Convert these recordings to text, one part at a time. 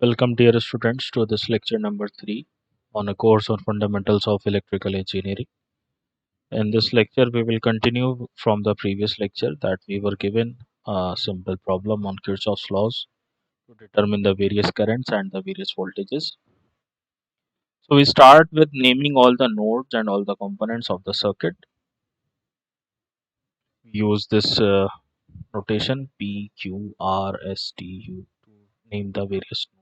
Welcome, dear students, to this lecture number 3 on a course on fundamentals of electrical engineering. In this lecture, we will continue from the previous lecture that we were given a simple problem on Kirchhoff's laws to determine the various currents and the various voltages. So we start with naming all the nodes and all the components of the circuit. We use this notation P, Q, R, S, T, U to name the various nodes.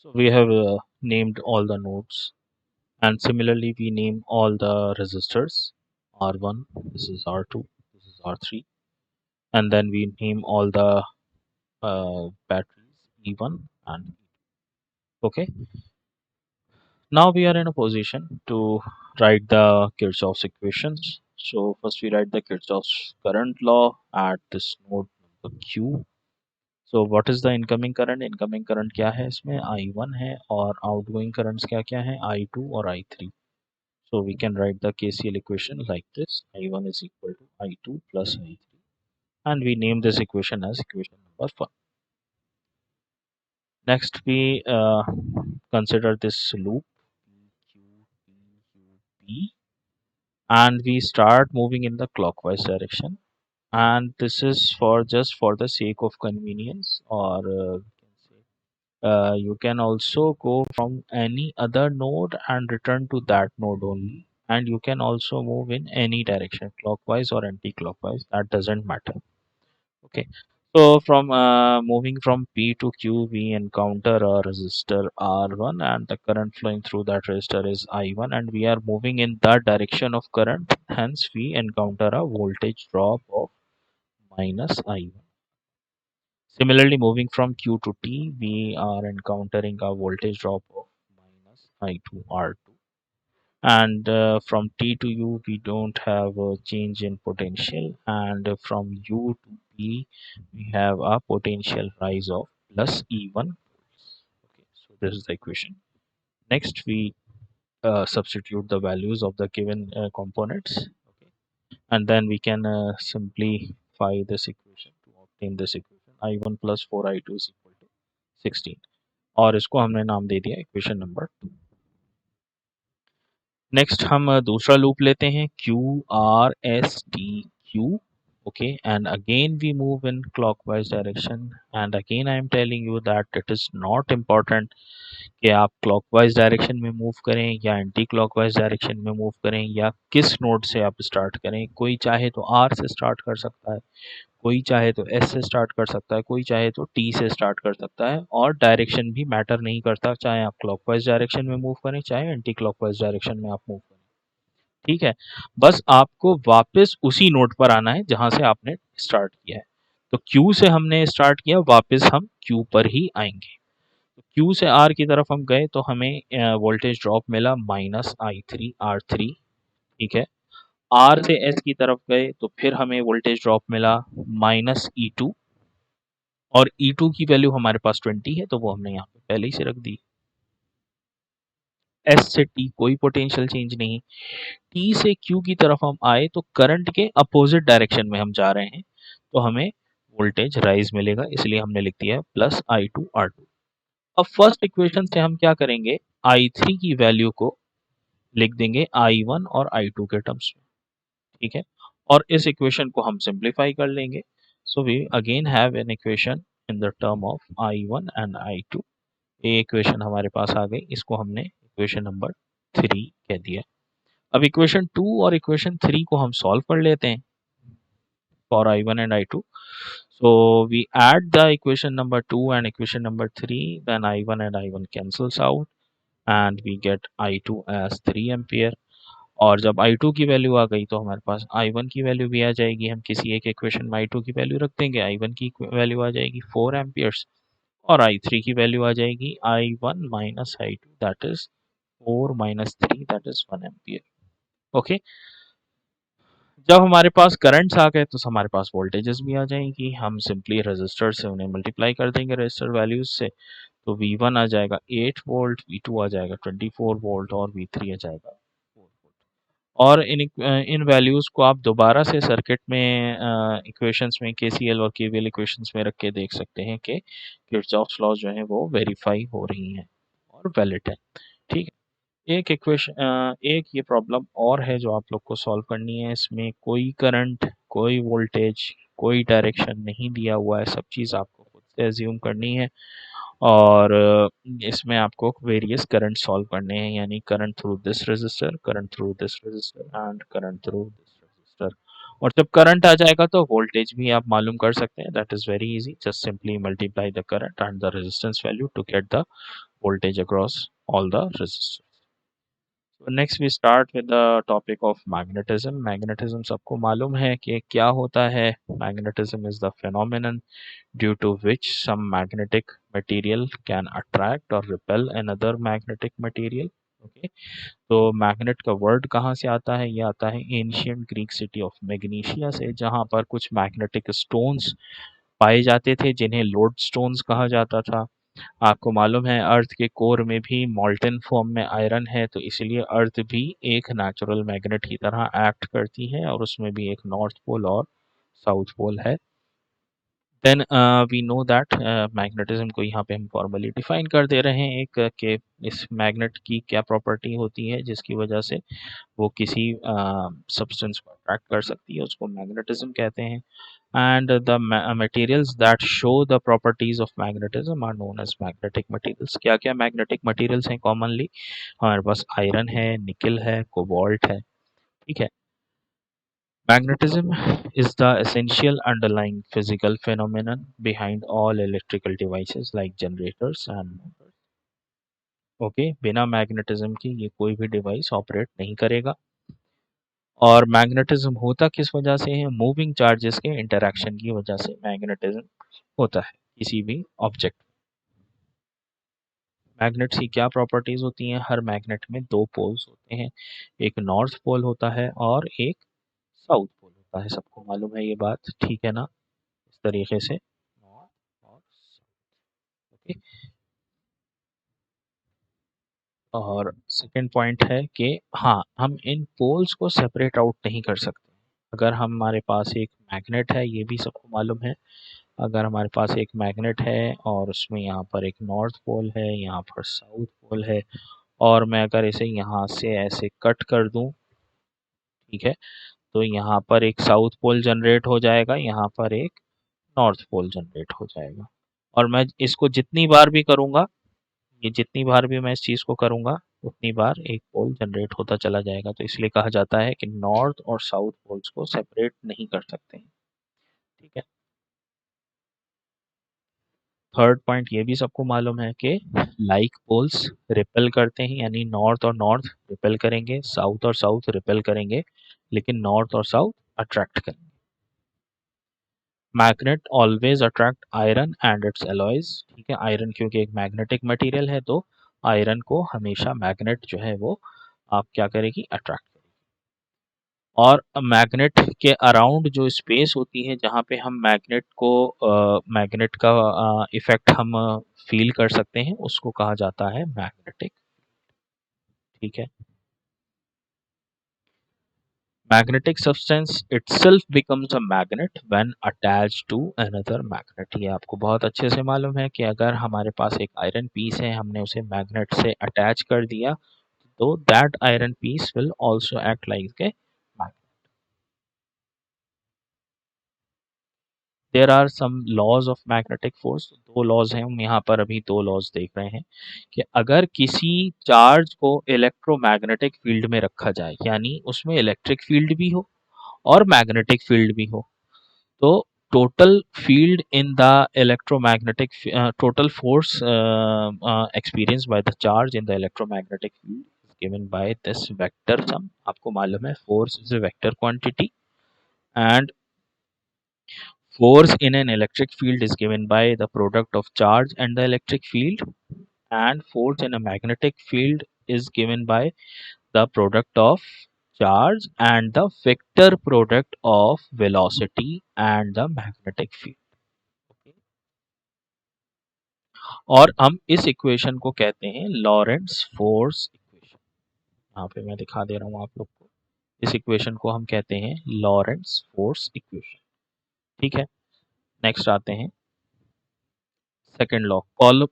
So we have named all the nodes. And similarly, we name all the resistors R1, this is R2, this is R3, and then we name all the batteries E1 and E2. Okay, now we are in a position to write the Kirchhoff's equations. So first we write the Kirchhoff's current law at this node number Q. So what is the incoming current? Incoming current क्या है इसमें I1 है और outgoing currents क्या क्या है I2 और I3. So we can write the KCL equation like this: I1 is equal to I2 plus I3, and we name this equation as equation number 1. Next, we consider this loop P, and we start moving in the clockwise direction. And this is for just for the sake of convenience, or you can also go from any other node and return to that node only. And you can also move in any direction, clockwise or anti-clockwise, that doesn't matter. Okay, so from moving from P to Q, we encounter a resistor R1, and the current flowing through that resistor is I1, and we are moving in that direction of current. Hence, we encounter a voltage drop of minus I1. Similarly, moving from Q to T, we are encountering a voltage drop of minus I2 R2. And from T to U, we don't have a change in potential, and from U to P, we have a potential rise of plus E1. Okay, so this is the equation. Next, we substitute the values of the given components. Okay, and then we can simplify this equation to obtain this equation. I1 plus 4I2 is equal to 16, और इसको हमने नाम दे दिया equation number 2. Next हम दूसरा loop लेते हैं QRSTQ. Okay, and again we move in clockwise direction, and again I am telling you that it is not important कि आप clockwise direction में मूव करें या एंटी क्लॉकवाइज डायरेक्शन में मूव करें या किस नोड से आप स्टार्ट करें. कोई चाहे तो R से स्टार्ट कर सकता है, कोई चाहे तो S से स्टार्ट कर सकता है, कोई चाहे तो T से स्टार्ट कर सकता है, और डायरेक्शन भी मैटर नहीं करता, चाहे आप क्लॉकवाइज डायरेक्शन में मूव करें चाहे एंटी क्लॉकवाइज डायरेक्शन में आप मूव करें. ठीक है, बस आपको वापस उसी नोड पर आना है जहां से आपने स्टार्ट किया है. तो Q से हमने स्टार्ट किया, वापस हम Q पर ही आएंगे. तो Q से R की तरफ हम गए तो हमें वोल्टेज ड्रॉप मिला माइनस I3 R3. ठीक है, R से S की तरफ गए तो फिर हमें वोल्टेज ड्रॉप मिला माइनस E2, और E2 की वैल्यू हमारे पास 20 है तो वो हमने यहाँ पे पहले ही से रख दी. S से T कोई पोटेंशियल चेंज नहीं. T से Q की तरफ हम आए तो करंट के अपोजिट डायरेक्शन में हम जा रहे हैं, तो हमें वोल्टेज राइज मिलेगा, इसलिए हमने लिख दिया है प्लस I2 R2. अब फर्स्ट इक्वेशन से हम क्या करेंगे, I3 की वैल्यू को लिख देंगे I1 और I2 के टर्म्स में. ठीक है, और इस इक्वेशन को हम सिंप्लीफाई कर लेंगे. So we again have an equation in the term of I1 and I2. ये इक्वेशन हमारे पास आ गई, इसको हमने इक्वेशन नंबर 3 कह दिया. अब इक्वेशन 2 और इक्वेशन 3 को हम सॉल्व कर लेते हैं for I1 and I2. So we add the equation number 2 and equation number 3, then I1 and I1 cancels out and we get I2 as 3 ampere. और जब I2 की वैल्यू आ गई तो हमारे पास I1 की वैल्यू भी आ जाएगी. हम किसी एक इक्वेशन में I2 की वैल्यू रख देंगे, I1 की वैल्यू आ जाएगी 4 एम्पियर्स, और I3 की वैल्यू आ जाएगी I1 minus I2, that is 4 minus 3, that is 1 ampere. Okay, जब हमारे पास करंट्स आ गए तो हमारे पास वोल्टेजेस भी आ जाएंगी. हम सिंपली रजिस्टर से उन्हें मल्टीप्लाई कर देंगे रजिस्टर वैल्यूज से. तो V1 आ जाएगा 8 वोल्ट, V2 आ जाएगा 24 वोल्ट और V3 आ जाएगा 4 वोल्ट. और इन वैल्यूज़ को आप दोबारा से सर्किट में इक्वेशंस में केसीएल और केवीएल इक्वेशंस में रख के देख सकते हैं कि किरचॉफ्स लॉज जो है वो वेरीफाई हो रही हैं और वैलिड है। ठीक है। एक ये प्रॉब्लम और है जो आप लोग को सॉल्व करनी है। इसमें कोई करंट, कोई वोल्टेज, कोई डायरेक्शन नहीं दिया हुआ है, सब चीज़ आपको खुद से एज्यूम करनी है। और इसमें आपको वेरियस करंट सॉल्व करने हैं, यानी current through this resistor, current through this resistor and current through this resistor. और जब करंट आ जाएगा तो वोल्टेज भी आप मालूम कर सकते हैं। That is very easy, just simply multiply the current and the resistance value to get the voltage across all the resistors. So next we start with the topic of magnetism. Magnetism सबको मालूम है कि क्या होता है। Magnetism is the phenomenon due to which some magnetic material can attract or repel another magnetic material. Okay, तो magnet का word कहाँ से आता है? ये आता है ancient Greek city of magnesia से, जहाँ पर कुछ मैग्नेटिक स्टोन्स पाए जाते थे जिन्हें लोड स्टोन्स कहा जाता था। आपको मालूम है अर्थ के कोर में भी मोल्टेन फॉर्म में आयरन है, तो इसलिए अर्थ भी एक नेचुरल मैग्नेट की तरह एक्ट करती है और उसमें भी एक नॉर्थ पोल और साउथ पोल है। Then we know that magnetism को यहाँ पे हम फॉर्मली डिफाइन कर दे रहे हैं एक कि इस मैग्नेट की क्या प्रॉपर्टी होती है जिसकी वजह से वो किसी सब्सटेंस को अट्रैक्ट कर सकती है, उसको मैग्नेटिज्म कहते हैं। And the materials that show the properties of magnetism are known as magnetic materials. क्या क्या magnetic materials हैं commonly? हमारे पास आयरन है, निकल है, कोबाल्ट है। ठीक है। Magnetism is the essential underlying physical phenomenon behind all electrical devices like generators and motors. Okay, बिना मैग्नेटिज्म के ये कोई भी डिवाइस ऑपरेट नहीं करेगा। और मैग्नेटिज्म होता किस वजह से है? मूविंग चार्जेस के इंटरैक्शन की वजह से मैग्नेटिज्म होता है किसी भी ऑब्जेक्ट। मैग्नेट्स की क्या प्रॉपर्टीज होती हैं? हर मैग्नेट में दो पोल्स होते हैं, एक नॉर्थ पोल होता है और एक साउथ पोल होता है। सबको मालूम है ये बात, ठीक है ना? इस तरीके से नॉर्थ और साउथ। ओके, और सेकंड पॉइंट है कि हाँ, हम इन पोल्स को सेपरेट आउट नहीं कर सकते। अगर हमारे पास एक मैग्नेट है, ये भी सबको मालूम है, अगर हमारे पास एक मैग्नेट है और उसमें यहाँ पर एक नॉर्थ पोल है, यहाँ पर साउथ पोल है, और मैं अगर इसे यहाँ से ऐसे कट कर दूं, ठीक है, तो यहाँ पर एक साउथ पोल जनरेट हो जाएगा, यहाँ पर एक नॉर्थ पोल जनरेट हो जाएगा। और मैं इसको जितनी बार भी करूँगा, ये जितनी बार भी मैं इस चीज़ को करूँगा उतनी बार एक पोल जनरेट होता चला जाएगा। तो इसलिए कहा जाता है कि नॉर्थ और साउथ पोल्स को सेपरेट नहीं कर सकते हैं। ठीक है। थर्ड पॉइंट ये भी सबको मालूम है कि लाइक पोल्स रिपेल करते हैं, यानी नॉर्थ और नॉर्थ रिपेल करेंगे, साउथ और साउथ रिपेल करेंगे, लेकिन नॉर्थ और साउथ अट्रैक्ट करेंगे। Magnet always attract iron and it's alloys. ठीक है, आयरन क्योंकि एक मैग्नेटिक मटेरियल है, तो आयरन को हमेशा मैग्नेट जो है वो आप क्या करेगी? अट्रैक्ट करेगी। और मैग्नेट के अराउंड जो स्पेस होती है जहाँ पे हम मैग्नेट को मैग्नेट का इफेक्ट हम फील कर सकते हैं, उसको कहा जाता है मैग्नेटिक। ठीक है। Magnetic substance itself becomes a magnet when attached to another magnet। ये आपको बहुत अच्छे से मालूम है कि अगर हमारे पास एक आयरन पीस है, हमने उसे मैग्नेट से अटैच कर दिया, तो that iron piece will also act like a magnet. There are some laws of magnetic force. दो लॉज हैं, हम यहाँ पर अभी दो लॉज देख रहे हैं कि अगर किसी चार्ज को इलेक्ट्रोमैग्नेटिक फील्ड में रखा जाए, यानी उसमें इलेक्ट्रिक फील्ड भी हो और मैग्नेटिक फील्ड भी हो, तो total field in the electromagnetic total force experienced by the charge in the electromagnetic field is given by this vector sum। आपको मालूम है force is a vector quantity and force in an electric field is given by the product of charge and the electric field, and force in a magnetic field is given by the product of charge and the vector product of velocity and the magnetic field। Okay? और हम इस equation को कहते हैं लॉरेंट्ज force equation. यहाँ पे मैं दिखा दे रहा हूँ आप लोग को, इस इक्वेशन को हम कहते हैं लॉरेंट्ज फोर्स इक्वेशन। ठीक है, नेक्स्ट आते हैं सेकेंड लॉ,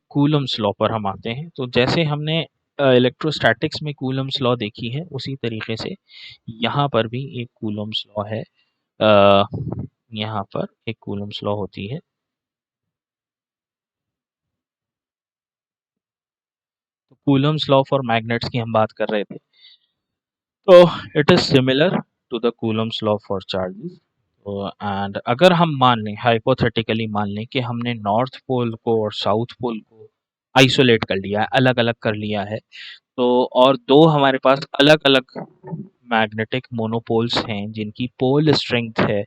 कूलम्स लॉ पर हम आते हैं। तो जैसे हमने इलेक्ट्रोस्टैटिक्स में कूलम्स लॉ देखी है, उसी तरीके से यहाँ पर भी एक कूलम्स लॉ है। यहाँ पर एक कूलम्स लॉ होती है। तो कूलम्स लॉ फॉर मैग्नेट्स की हम बात कर रहे थे। तो it is similar to the Coulomb's law for charges. And अगर हम मान लें, हाइपोथेटिकली मान लें कि हमने नॉर्थ पोल को और साउथ पोल को आइसोलेट कर लिया है, अलग अलग कर लिया है, तो और दो हमारे पास अलग अलग मैग्नेटिक मोनोपोल्स हैं जिनकी पोल स्ट्रेंथ है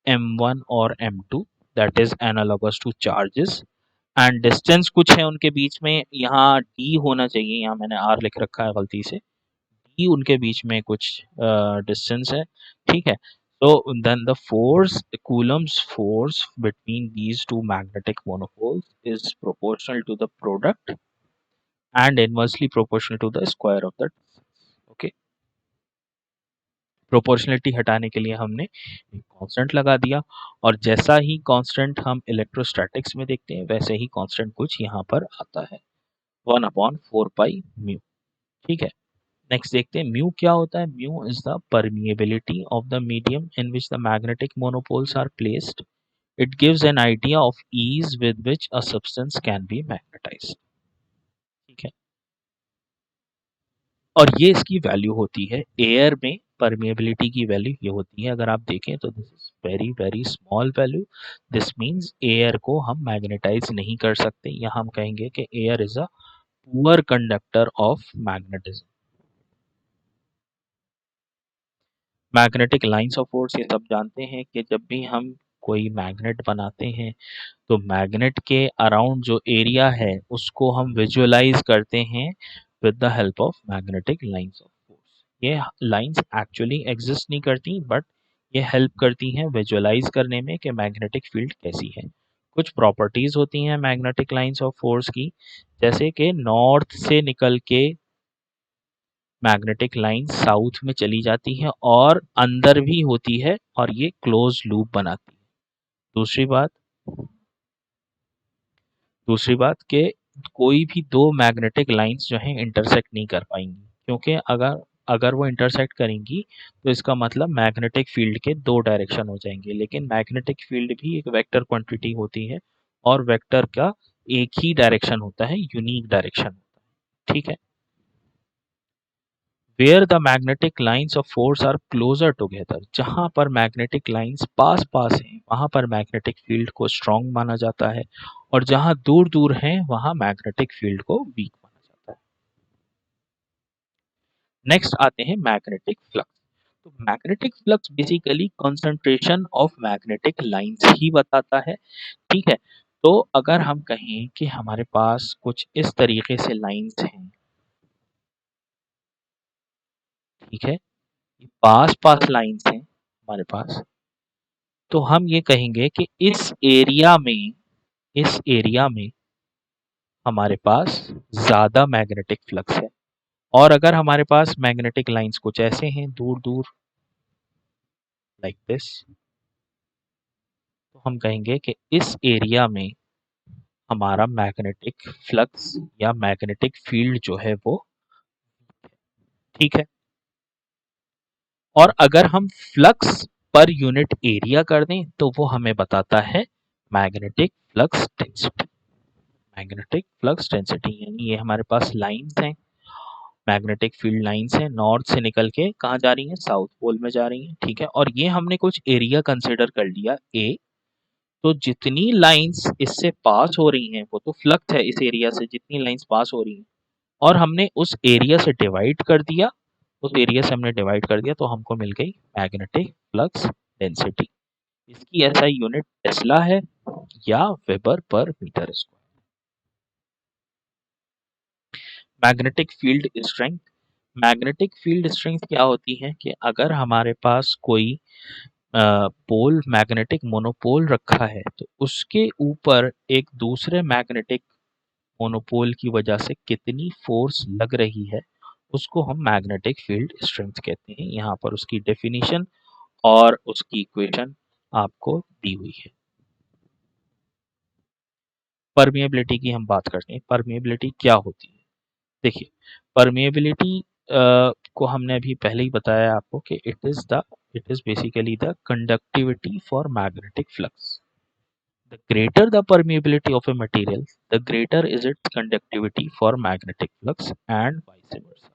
m1 और m2, that is analogous two charges, and distance कुछ है उनके बीच में, यहाँ d होना चाहिए, यहाँ मैंने r लिख रखा है गलती से, d उनके बीच में कुछ डिस्टेंस है। ठीक है, so then the force, coulomb's force between these two magnetic monopoles is proportional to the product and inversely proportional to the square of the distance. Okay, proportionality हटाने के लिए हमने एक कांस्टेंट लगा दिया, और जैसा ही कांस्टेंट हम इलेक्ट्रोस्टैटिक्स में देखते हैं वैसे ही कांस्टेंट कुछ यहाँ पर आता है, 1/4 पाई म्यू। ठीक है, नेक्स्ट देखते हैं म्यू क्या होता है। Mu is the permeability of the medium in which the magnetic monopoles are placed. It gives an idea of ease with which a substance can be magnetized. ठीक है, और ये इसकी वैल्यू होती है एयर में, परमिएबिलिटी की वैल्यू ये होती है, अगर आप देखें तो this is very very small value. This means air को हम मैग्नेटाइज नहीं कर सकते, या हम कहेंगे कि air is a poor conductor of magnetism. Magnetic lines of force, ये सब जानते हैं कि जब भी हम कोई मैग्नेट बनाते हैं तो मैग्नेट के अराउंड जो एरिया है उसको हम विजुअलाइज करते हैं with the help of magnetic lines of force. ये लाइंस एक्चुअली एग्जिस्ट नहीं करती, बट ये हेल्प करती हैं विजुअलाइज करने में कि मैग्नेटिक फील्ड कैसी है। कुछ प्रॉपर्टीज होती हैं मैग्नेटिक लाइंस ऑफ फोर्स की, जैसे कि नॉर्थ से निकल के मैग्नेटिक लाइन साउथ में चली जाती है और अंदर भी होती है, और ये क्लोज लूप बनाती है। दूसरी बात, कि कोई भी दो मैग्नेटिक लाइंस जो हैं इंटरसेक्ट नहीं कर पाएंगी, क्योंकि अगर अगर वो इंटरसेक्ट करेंगी तो इसका मतलब मैग्नेटिक फील्ड के दो डायरेक्शन हो जाएंगे, लेकिन मैग्नेटिक फील्ड भी एक वेक्टर क्वांटिटी होती है, और वेक्टर का एक ही डायरेक्शन होता है, यूनिक डायरेक्शन होता है। ठीक है, where the magnetic lines of force are closer together, जहां पर मैग्नेटिक लाइंस पास पास हैं वहां पर मैग्नेटिक फील्ड को स्ट्रॉन्ग माना जाता है, और जहां दूर दूर हैं वहां मैग्नेटिक फील्ड को वीक माना जाता है। नेक्स्ट आते हैं मैग्नेटिक फ्लक्स। तो magnetic flux basically concentration of magnetic lines ही बताता है। ठीक है, तो अगर हम कहें कि हमारे पास कुछ इस तरीके से लाइंस हैं, ठीक है, पास पास लाइंस हैं हमारे पास, तो हम ये कहेंगे कि इस एरिया में हमारे पास ज्यादा मैग्नेटिक फ्लक्स है, और अगर हमारे पास मैग्नेटिक लाइंस कुछ ऐसे हैं दूर दूर लाइक दिस, तो हम कहेंगे कि इस एरिया में हमारा मैग्नेटिक फ्लक्स या मैग्नेटिक फील्ड जो है वो, ठीक है। और अगर हम फ्लक्स पर यूनिट एरिया कर दें तो वो हमें बताता है magnetic flux density. Magnetic flux density यानी ये हमारे पास लाइंस हैं, मैग्नेटिक फील्ड लाइंस हैं, नॉर्थ से निकल के कहाँ जा रही हैं, साउथ पोल में जा रही हैं। ठीक है, और ये हमने कुछ एरिया कंसिडर कर लिया ए, तो जितनी लाइंस इससे पास हो रही हैं वो तो फ्लक्स है, इस एरिया से जितनी लाइंस पास हो रही हैं, और हमने उस एरिया से डिवाइड कर दिया, उस एरिया से हमने डिवाइड कर दिया तो हमको मिल गई मैग्नेटिक फ्लक्स डेंसिटी। इसकी एसआई यूनिट टेस्ला है या weber per metre square. Magnetic field strength, magnetic field strength क्या होती है कि अगर हमारे पास कोई पोल मैग्नेटिक मोनोपोल रखा है तो उसके ऊपर एक दूसरे मैग्नेटिक मोनोपोल की वजह से कितनी फोर्स लग रही है, उसको हम मैग्नेटिक फील्ड स्ट्रेंथ कहते हैं। यहाँ पर उसकी डेफिनेशन और उसकी इक्वेशन आपको दी हुई है। परमिएबिलिटी की हम बात करते हैं। परमिएबिलिटी क्या होती है? देखिए, परमिएबिलिटी को हमने अभी पहले ही बताया आपको कि it is basically the conductivity for magnetic flux. The greater the permeability of a material, the greater is its conductivity for magnetic flux and vice versa.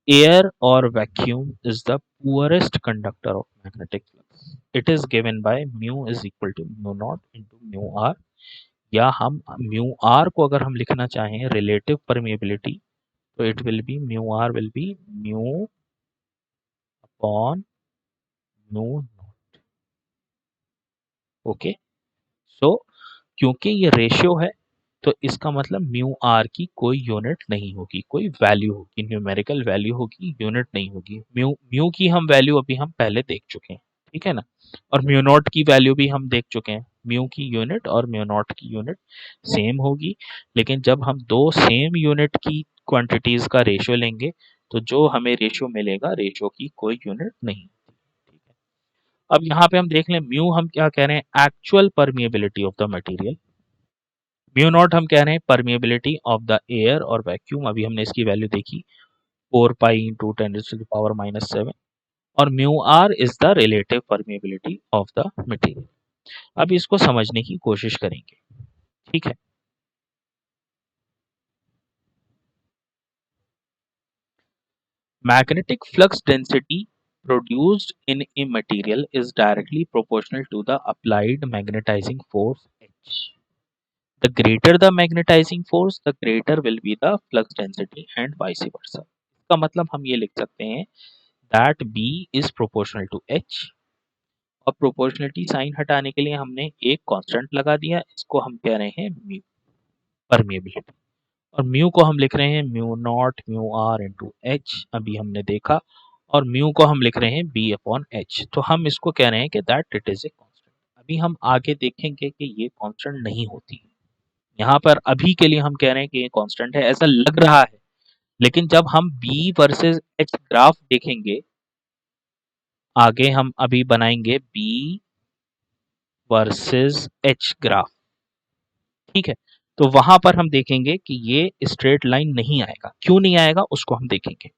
Air or vacuum is the poorest conductor of magnetic flux. It is given by mu is equal to mu naught into mu r, या हम mu r को अगर हम लिखना चाहें relative permeability, तो it will be mu r will be mu upon mu naught. Okay, so क्योंकि ये रेशियो है तो इसका मतलब म्यू आर की कोई यूनिट नहीं होगी, कोई वैल्यू होगी, न्यूमेरिकल वैल्यू होगी, यूनिट नहीं होगी। म्यू म्यू की हम वैल्यू अभी हम पहले देख चुके हैं, ठीक है ना। और म्यू नॉट की वैल्यू भी हम देख चुके हैं। म्यू की यूनिट और म्यू नॉट की यूनिट सेम होगी, लेकिन जब हम दो सेम यूनिट की क्वांटिटीज का रेशियो लेंगे तो जो हमें रेशियो मिलेगा, रेशियो की कोई यूनिट नहीं। ठीक है, अब यहाँ पे हम देख लें म्यू हम क्या कह रहे हैं, actual permeability of the material. Mu naught हम कह रहे हैं परमिएबिलिटी ऑफ द एयर और वैक्यूम, अभी हमने इसकी वैल्यू देखी 4 पाई इंटू 10⁻⁻⁷। और mu r is the relative permeability of the material. अब इसको समझने की कोशिश करेंगे, ठीक है। Magnetic flux density produced in a material is directly proportional to the applied magnetizing force H. The greater the magnetizing force, the greater will be the flux density and vice versa. इसका मतलब हम ये लिख सकते हैं that B is proportional to H। और proportionality sign हटाने के लिए हमने एक कांस्टेंट लगा दिया, इसको हम कह रहे हैं म्यू, परमिएबिलिटी। और म्यू को हम लिख रहे हैं mu naught mu r into H, अभी हमने देखा। और म्यू को हम लिख रहे हैं बी अपॉन एच, तो हम इसको कह रहे हैं कि that it is a constant. अभी हम आगे देखेंगे कि ये कांस्टेंट नहीं होती। यहाँ पर अभी के लिए हम कह रहे हैं कि ये कांस्टेंट है, ऐसा लग रहा है, लेकिन जब हम बी वर्सेस एच ग्राफ देखेंगे, आगे हम अभी बनाएंगे बी वर्सेस एच ग्राफ, ठीक है। तो वहां पर हम देखेंगे कि ये स्ट्रेट लाइन नहीं आएगा। क्यों नहीं आएगा उसको हम देखेंगे।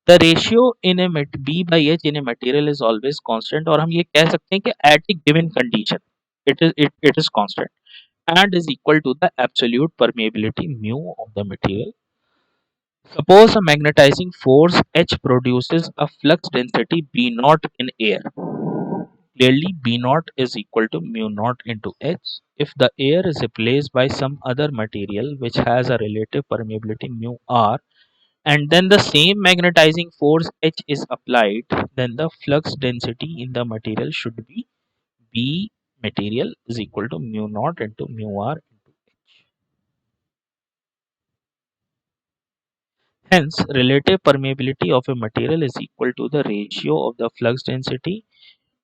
The ratio in A B by H in a material is always constant, और हम ये कह सकते हैं कि at a given condition it is constant and is equal to the absolute permeability mu of the material. Suppose a magnetizing force H produces a flux density B naught in air. Clearly, B naught is equal to mu naught into H. If the air is replaced by some other material which has a relative permeability mu R, and then the same magnetizing force H is applied, then the flux density in the material should be B material is equal to mu naught into mu R into H. Hence, relative permeability of a material is equal to the ratio of the flux density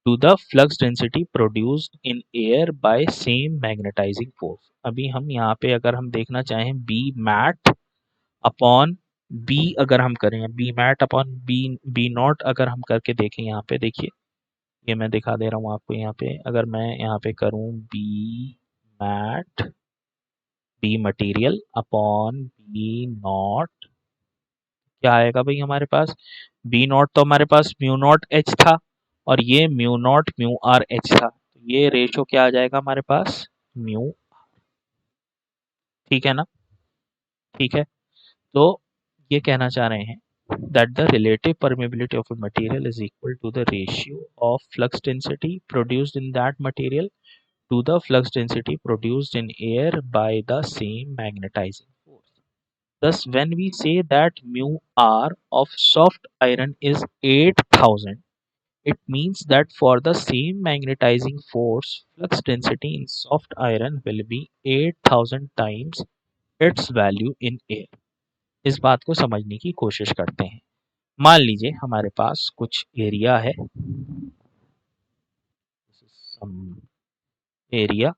to the flux density produced in air by same magnetizing force. अभी हम यहाँ पे अगर हम देखना चाहें B mat upon B, अगर हम करें B mat upon B not अगर हम करके देखें, यहाँ पे देखिए, ये मैं दिखा दे रहा हूँ आपको। यहाँ पे अगर मैं यहाँ पे करूँ B mat B material upon B not, क्या आएगा भाई हमारे पास। बी नॉट तो हमारे पास म्यू नॉट एच था, और ये mu naught mu R H था, तो ये रेशो क्या आ जाएगा हमारे पास, म्यू। ठीक है ना, ठीक है। तो ये कहना चाह रहे हैं that the relative permeability of a material is equal to the ratio of flux density produced in that material to the flux density produced in air by the same magnetizing force. Thus, when we say that mu R of soft iron is 8000, it means that for the same magnetizing force, flux density in soft iron will be 8000 times its value in air. इस बात को समझने की कोशिश करते हैं। मान लीजिए हमारे पास कुछ एरिया है, area,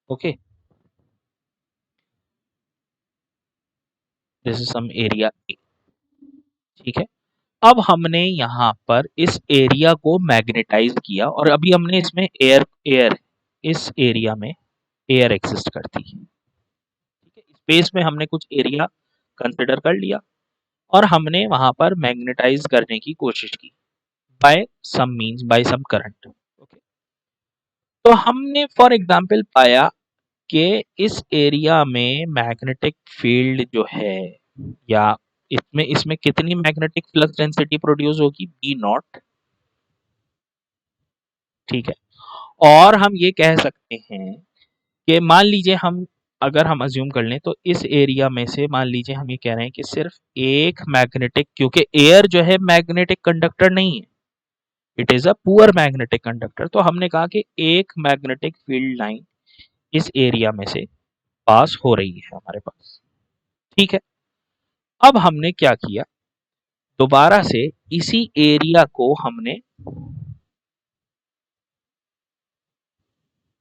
okay, this is some area A, ठीक है। अब हमने यहाँ पर इस एरिया को मैग्नेटाइज किया और अभी हमने इसमें एयर एयर इस एरिया में एयर एग्जिस्ट करती है, ठीक है। स्पेस में हमने कुछ एरिया कंसिडर कर लिया और हमने वहां पर मैग्नेटाइज करने की कोशिश की by some means, by some current, okay. तो हमने फॉर एग्जांपल पाया कि इस एरिया में मैग्नेटिक फील्ड जो है, या इसमें इसमें कितनी मैग्नेटिक फ्लक्स डेंसिटी प्रोड्यूस होगी, बी नॉट, ठीक है। और हम ये कह सकते हैं कि मान लीजिए हम, अगर हम अज्यूम कर लें तो इस एरिया में से मान लीजिए हम ये कह रहे हैं कि सिर्फ एक मैग्नेटिक, क्योंकि एयर जो है मैग्नेटिक कंडक्टर नहीं है, it is a poor magnetic conductor, तो हमने कहा कि एक मैग्नेटिक फील्ड लाइन इस एरिया में से पास हो रही है हमारे पास, ठीक है। अब हमने क्या किया, दोबारा से इसी एरिया को हमने,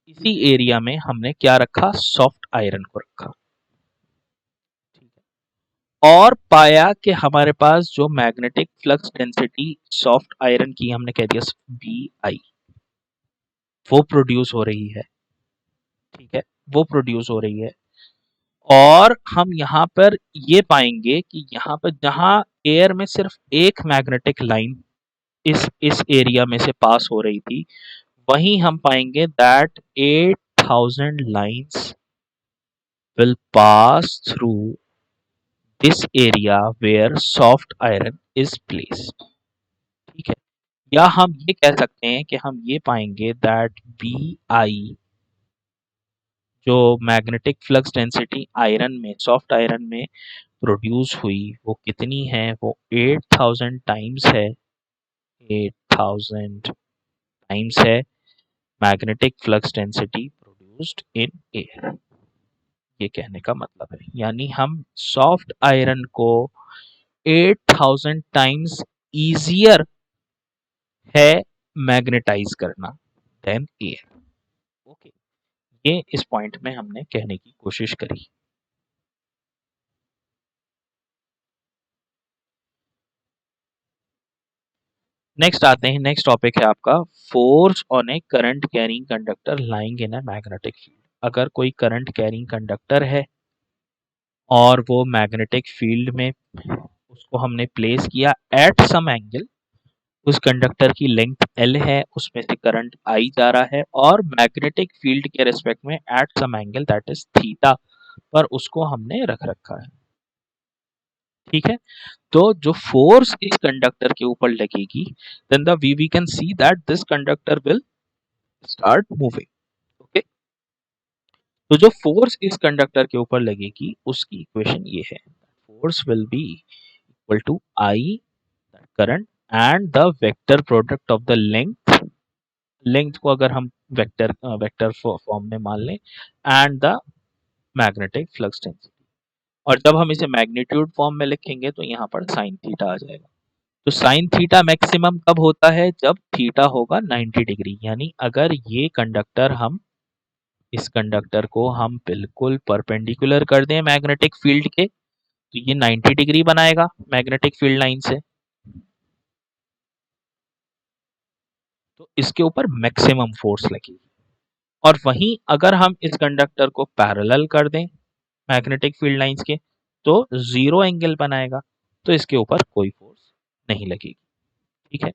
इसी एरिया में हमने क्या रखा, सॉफ्ट आयरन को रखा, ठीक है। और पाया कि हमारे पास जो magnetic flux density soft iron की हमने कह दिया बी आई, वो प्रोड्यूस हो रही है, ठीक है, वो प्रोड्यूस हो रही है। और हम यहाँ पर ये पाएंगे कि यहाँ पर जहाँ एयर में सिर्फ एक मैग्नेटिक लाइन इस एरिया में से पास हो रही थी, वहीं हम पाएंगे that 8000 lines will pass through this area where soft iron is placed, ठीक है। या हम ये कह सकते हैं कि हम ये पाएंगे दैट बी आई, जो मैग्नेटिक फ्लक्स डेंसिटी आयरन में, सॉफ्ट आयरन में प्रोड्यूस हुई, वो कितनी है, वो 8000 टाइम्स है, 8000 टाइम्स है magnetic flux density produced in air, ये कहने का मतलब है। यानी हम सॉफ्ट आयरन को 8000 टाइम्स इजियर है मैग्नेटाइज करना देन एयर, ओके। ये इस पॉइंट में हमने कहने की कोशिश करी। नेक्स्ट आते हैं, नेक्स्ट टॉपिक है आपका force on A current carrying conductor lying in a magnetic field. अगर कोई करंट कैरिंग कंडक्टर है और वो मैग्नेटिक फील्ड में, उसको हमने प्लेस किया एट सम एंगल, उस कंडक्टर की लेंथ एल है, उसमें से करंट आई जा रहा है और मैग्नेटिक फील्ड के रिस्पेक्ट में at some angle that is theta पर उसको हमने रख रखा है, ठीक है। तो जो फोर्स इस कंडक्टर के ऊपर लगेगी, then the we can see that this conductor will start moving, okay. तो जो फोर्स इस कंडक्टर के ऊपर लगेगी उसकी इक्वेशन ये है, force will be equal to I current and the vector product of the length, length को अगर हम वेक्टर वेक्टर फॉर्म में मान लें, and the magnetic flux density. और जब हम इसे मैग्नीट्यूड फॉर्म में लिखेंगे तो यहाँ पर साइन थीटा आ जाएगा। तो साइन थीटा मैक्सिमम कब होता है, जब थीटा होगा 90 डिग्री, यानी अगर ये कंडक्टर हम, इस कंडक्टर को हम बिल्कुल परपेंडिकुलर कर दें मैग्नेटिक फील्ड के, तो ये 90 डिग्री बनाएगा मैग्नेटिक फील्ड लाइन से, तो इसके ऊपर मैक्सिमम फोर्स लगेगी। और वहीं अगर हम इस कंडक्टर को पैरेलल कर दें मैग्नेटिक फील्ड लाइंस के, तो जीरो एंगल बनाएगा, तो इसके ऊपर कोई फोर्स नहीं लगेगी, ठीक है।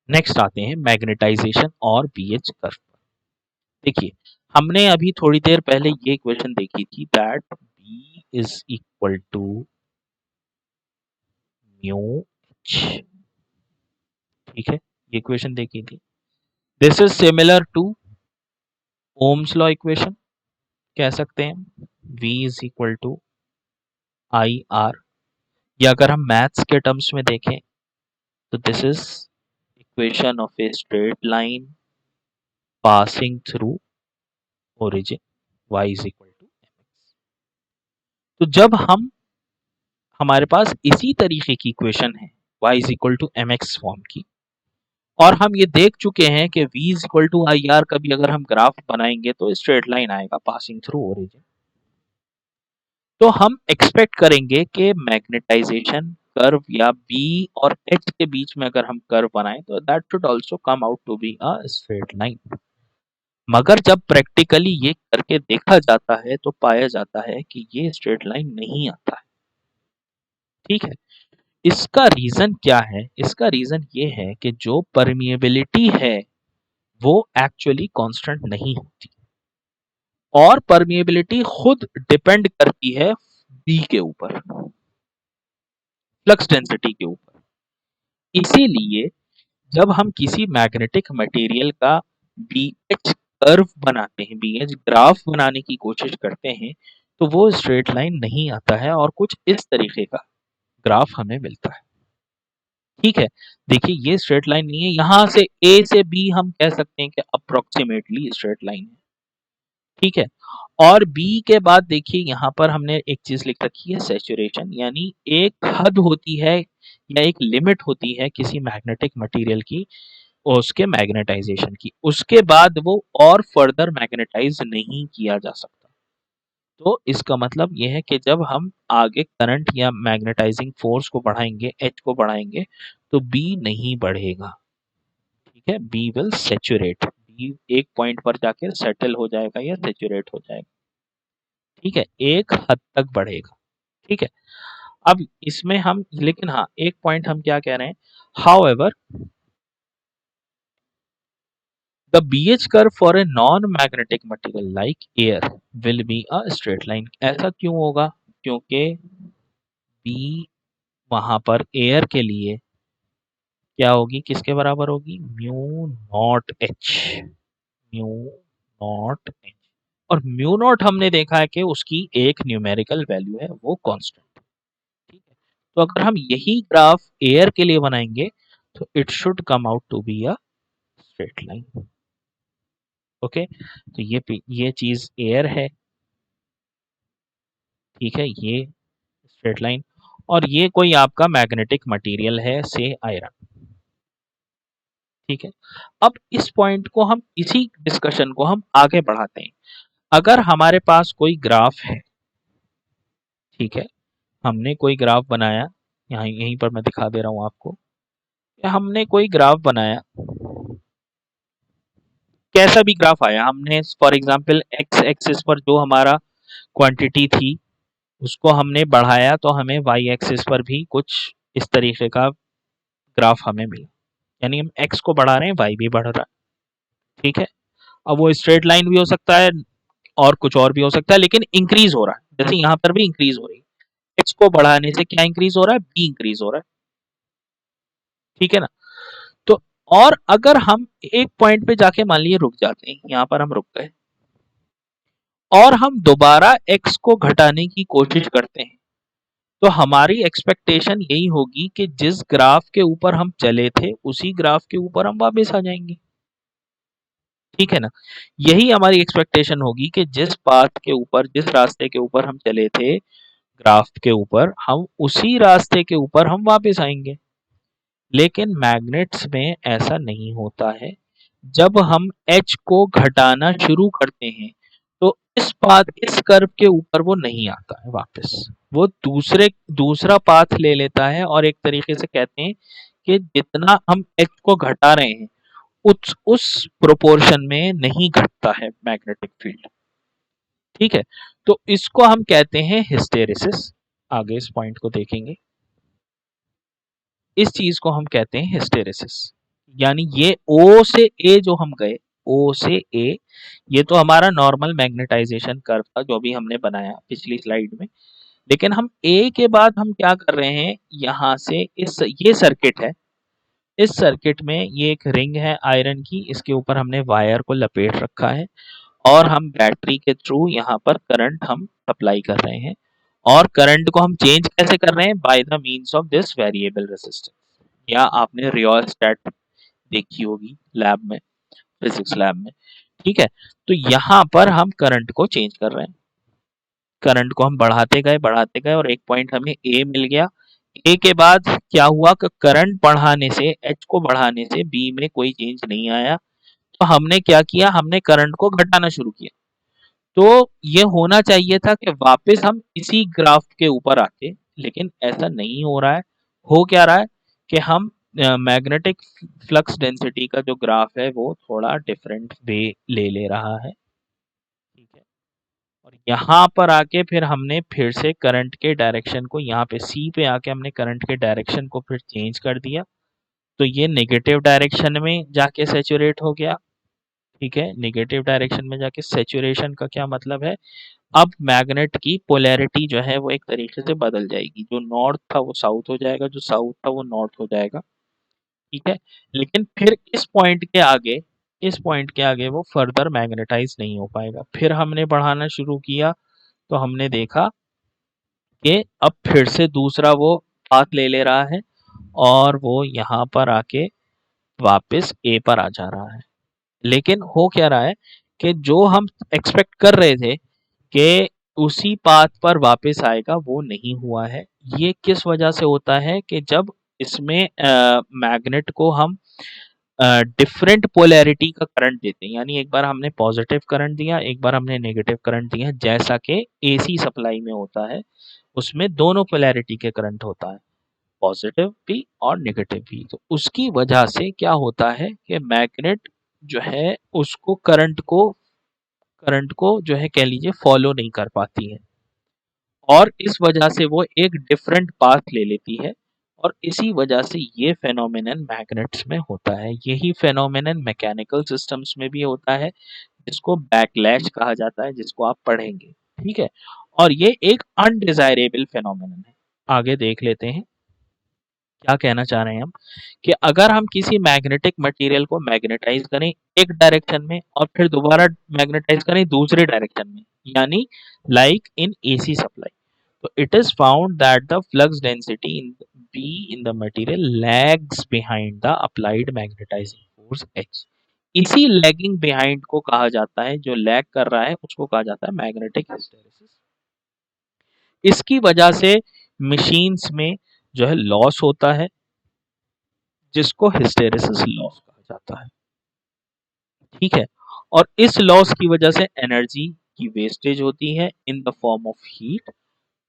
नेक्स्ट आते हैं मैग्नेटाइजेशन और बीएच कर्व। देखिए, हमने अभी थोड़ी देर पहले ये इक्वेशन देखी थी that B is equal to mu H, ठीक है, ये इक्वेशन देखी थी। This is similar to Ohm's law equation, कह सकते हैं V is equal to I R, या अगर हम मैथ्स के टर्म्स में देखें तो this is equation of a straight line passing through origin y is equal to mx। तो जब हम, हमारे पास इसी तरीके की इक्वेशन है y is equal to mx form की, और हम ये देख चुके हैं कि v is equal to I R का भी अगर हम ग्राफ बनाएंगे तो स्ट्रेट लाइन आएगा पासिंग थ्रू ओरिजिन। तो हम एक्सपेक्ट करेंगे कि मैग्नेटाइजेशन कर्व या b और h के बीच में अगर हम कर्व बनाएं तो that should also come out to be a straight line. मगर जब प्रैक्टिकली ये करके देखा जाता है तो पाया जाता है कि ये स्ट्रेट लाइन नहीं आता है। ठीक है, इसका रीजन क्या है? इसका रीजन ये है कि जो परमिएबिलिटी है वो एक्चुअली कांस्टेंट नहीं होती और परमिएबिलिटी खुद डिपेंड करती है बी के ऊपर, फ्लक्स डेंसिटी के ऊपर। इसीलिए जब हम किसी मैग्नेटिक मटेरियल का बीएच कर्व बनाते हैं, बीएच ग्राफ बनाने की कोशिश करते हैं, तो वो स्ट्रेट लाइन नहीं आता है और कुछ इस तरीके का ग्राफ हमें मिलता है। ठीक है, देखिए ये स्ट्रेट लाइन नहीं है, यहां से ए से बी हम कह सकते हैं कि अप्रोक्सीमेटली स्ट्रेट लाइन है। ठीक है, और बी के बाद देखिए यहाँ पर हमने एक चीज लिख रखी है सैचुरेशन, यानी एक हद होती है या एक लिमिट होती है किसी मैग्नेटिक मटेरियल की और उसके मैग्नेटाइजेशन की, उसके बाद वो और फर्दर मैग्नेटाइज नहीं किया जा सकता। तो इसका मतलब ये है कि जब हम आगे करंट या मैग्नेटाइजिंग फोर्स को बढ़ाएंगे, एच को बढ़ाएंगे, तो बी नहीं बढ़ेगा। ठीक है, बी विल सेचुरेट, बी एक पॉइंट पर जाके सेटल हो जाएगा या सेचुरेट हो जाएगा। ठीक है, एक हद तक बढ़ेगा। ठीक है, अब इसमें हम लेकिन हाँ एक पॉइंट हम क्या कह रहे हैं, however the BH curve for a non-magnetic material like air will be a straight line। ऐसा क्यों होगा? क्योंकि B वहां पर एयर के लिए क्या होगी, किसके बराबर होगी, mu naught H, mu naught H. और म्यू नॉट हमने देखा है कि उसकी एक न्यूमेरिकल वैल्यू है, वो कांस्टेंट। ठीक है, तो अगर हम यही ग्राफ एयर के लिए बनाएंगे तो it should come out to be a straight line. Okay, तो ये चीज एयर है। ठीक है, ये स्ट्रेट लाइन, और ये कोई आपका मैग्नेटिक मटेरियल है से आयरन। ठीक है, अब इस पॉइंट को हम, इसी डिस्कशन को हम आगे बढ़ाते हैं। अगर हमारे पास कोई ग्राफ है, ठीक है, हमने कोई ग्राफ बनाया, यहाँ यहीं पर मैं दिखा दे रहा हूं आपको, हमने कोई ग्राफ बनाया, कैसा भी ग्राफ आया, हमने फॉर एग्जांपल एक्स एक्सिस पर जो हमारा क्वांटिटी थी उसको हमने बढ़ाया तो हमें वाई एक्सिस पर भी कुछ इस तरीके का ग्राफ हमें मिला, यानी हम एक्स को बढ़ा रहे हैं, वाई भी बढ़ रहा है। ठीक है, अब वो स्ट्रेट लाइन भी हो सकता है और कुछ और भी हो सकता है, लेकिन इंक्रीज हो रहा है, जैसे यहाँ पर भी इंक्रीज हो रही है। एक्स को बढ़ाने से क्या इंक्रीज हो रहा है, बी इंक्रीज हो रहा है। ठीक है ना, तो और अगर हम एक पॉइंट पे जाके मान लीजिए रुक जाते हैं, यहाँ पर हम रुक गए और हम दोबारा एक्स को घटाने की कोशिश करते हैं, तो हमारी एक्सपेक्टेशन यही होगी कि जिस ग्राफ के ऊपर हम चले थे उसी ग्राफ के ऊपर हम वापस आ जाएंगे। ठीक है ना, यही हमारी एक्सपेक्टेशन होगी कि जिस पाथ के ऊपर, जिस रास्ते के ऊपर हम चले थे ग्राफ के ऊपर, हम उसी रास्ते के ऊपर हम वापस आएंगे। लेकिन मैग्नेट्स में ऐसा नहीं होता है, जब हम एच को घटाना शुरू करते हैं तो इस पाथ, इस कर्व के ऊपर वो नहीं आता है वापस, वो दूसरा पाथ ले लेता है, और एक तरीके से कहते हैं कि जितना हम एच को घटा रहे हैं उस प्रोपोर्शन में नहीं घटता है मैग्नेटिक फील्ड। ठीक है, तो इसको हम कहते हैं हिस्टेरिसिस। आगे इस पॉइंट को देखेंगे, इस चीज को हम कहते हैं हिस्टेरिसिस। यानी ये ओ से ए जो हम गए, ओ से ए, ये तो हमारा नॉर्मल मैग्नेटाइजेशन कर्व था जो भी हमने बनाया पिछली स्लाइड में। लेकिन हम ए के बाद हम क्या कर रहे हैं, यहां से इस, ये सर्किट है, इस सर्किट में ये एक रिंग है आयरन की, इसके ऊपर हमने वायर को लपेट रखा है और हम बैटरी के थ्रू यहाँ पर करंट हम सप्लाई कर रहे हैं। और करंट को हम चेंज कैसे कर रहे हैं, by the means of this variable resistance, या आपने रियोस्टेट देखी होगी लैब में, फिजिक्स लैब में। ठीक है, तो यहाँ पर हम करंट को चेंज कर रहे हैं, करंट को हम बढ़ाते गए और एक पॉइंट हमें ए मिल गया, ए के बाद क्या हुआ कि करंट बढ़ाने से, एच को बढ़ाने से बी में कोई चेंज नहीं आया, तो हमने क्या किया, हमने करंट को घटाना शुरू किया। तो ये होना चाहिए था कि वापस हम इसी ग्राफ के ऊपर आते, लेकिन ऐसा नहीं हो रहा है। हो क्या रहा है कि हम मैग्नेटिक फ्लक्स डेंसिटी का जो ग्राफ है वो थोड़ा डिफरेंट वे ले रहा है। ठीक है, और यहाँ पर आके फिर हमने फिर से करंट के डायरेक्शन को, यहाँ पे सी पे आके हमने करंट के डायरेक्शन को फिर चेंज कर दिया, तो ये नेगेटिव डायरेक्शन में जाके सेचुरेट हो गया। ठीक है, नेगेटिव डायरेक्शन में जाके सेचुरेशन का क्या मतलब है, अब मैग्नेट की पोलैरिटी जो है वो एक तरीके से बदल जाएगी, जो नॉर्थ था वो साउथ हो जाएगा, जो साउथ था वो नॉर्थ हो जाएगा। ठीक है, लेकिन फिर इस पॉइंट के आगे वो फर्दर मैग्नेटाइज नहीं हो पाएगा। फिर हमने बढ़ाना शुरू किया, तो हमने देखा कि अब फिर से दूसरा वो पाथ ले रहा है, और वो यहाँ पर आके वापस ए पर आ जा रहा है। लेकिन हो क्या रहा है कि जो हम एक्सपेक्ट कर रहे थे कि उसी पाथ पर वापस आएगा, वो नहीं हुआ है। ये किस वजह से होता है कि जब इसमें मैग्नेट को हम डिफरेंट पोलैरिटी का करंट देते हैं, यानी एक बार हमने पॉजिटिव करंट दिया, एक बार हमने नेगेटिव करंट दिया, जैसा कि एसी सप्लाई में होता है, उसमें दोनों पोलैरिटी के करंट होता है, पॉजिटिव भी और नेगेटिव भी। तो उसकी वजह से क्या होता है कि मैग्नेट जो है उसको करंट को जो है कह लीजिए फॉलो नहीं कर पाती है, और इस वजह से वो एक डिफरेंट पाथ ले लेती है, और इसी वजह से ये फेनोमेनन मैग्नेट्स में होता है। यही फेनोमेनन मैकेनिकल सिस्टम्स में भी होता है, जिसको बैकलैश कहा जाता है, जिसको आप पढ़ेंगे। ठीक है, और ये एक अनडिजायरेबल फेनोमेनन है। आगे देख लेते हैं क्या कहना चाह रहे हैं हम, कि अगर हम किसी मैग्नेटिक मटेरियल को मैग्नेटाइज करें एक डायरेक्शन में, और फिर दोबारा मैग्नेटाइज करें दूसरे डायरेक्शन में, यानी लाइक इन एसी सप्लाई, तो it is found that the flux density in B in the material lags behind the applied magnetizing force H. इसी लैगिंग बिहाइंड को कहा जाता है, जो लैग कर रहा है उसको कहा जाता है मैग्नेटिक हिस्टैरिसीस। इसकी वजह से मशीन्स में जो है लॉस होता है, जिसको हिस्टेरेसिस लॉस कहा जाता है। ठीक है, और इस लॉस की वजह से एनर्जी की वेस्टेज होती है in the form of heat,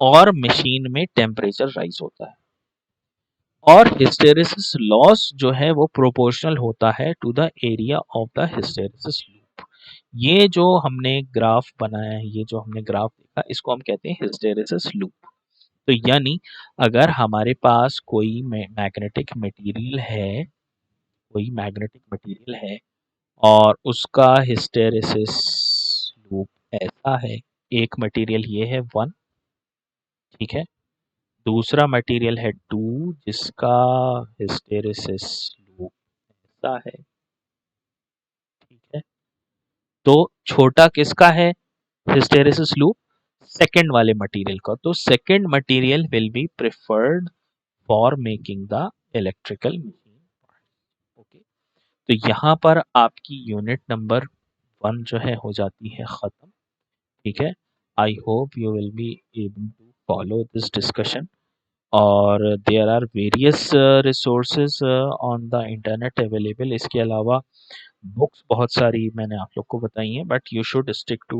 और मशीन में टेम्परेचर राइज होता है। और हिस्टेरेसिस लॉस जो है वो प्रोपोर्शनल होता है to the area of the hysteresis loop. ये जो हमने ग्राफ बनाया है, ये जो हमने ग्राफ देखा, इसको हम कहते हैं हिस्टेरेसिस लूप। तो यानी अगर हमारे पास कोई मैग्नेटिक मटेरियल है, कोई मैग्नेटिक मटेरियल है, और उसका हिस्टेरेसिस लूप ऐसा है, एक मटेरियल ये है 1, ठीक है, दूसरा मटेरियल है 2 जिसका हिस्टेरेसिस लूप ऐसा है। ठीक है, तो छोटा किसका है हिस्टेरेसिस लूप, सेकंड वाले मटेरियल का, तो second material will be preferred for making the electrical machine. Okay, तो यहाँ पर आपकी यूनिट नंबर 1 जो है हो जाती है खत्म। ठीक है, I hope you will be able to follow this discussion, और there are various resources on the internet available. इसके अलावा बुक्स बहुत सारी मैंने आप लोग को बताई हैं, but you should stick to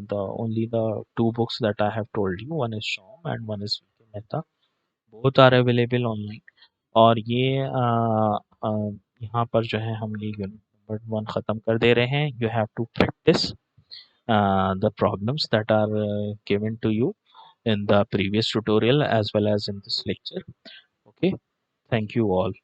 the only the 2 books that I have told you, one is Schaum and one is Mehta, both are available online. और ये यहाँ पर जो है हम ये यूनिट नंबर 1 ख़त्म कर दे रहे हैं। You have to practise the problems that are given to you in the previous tutorial as well as in this lecture. Okay, thank you all.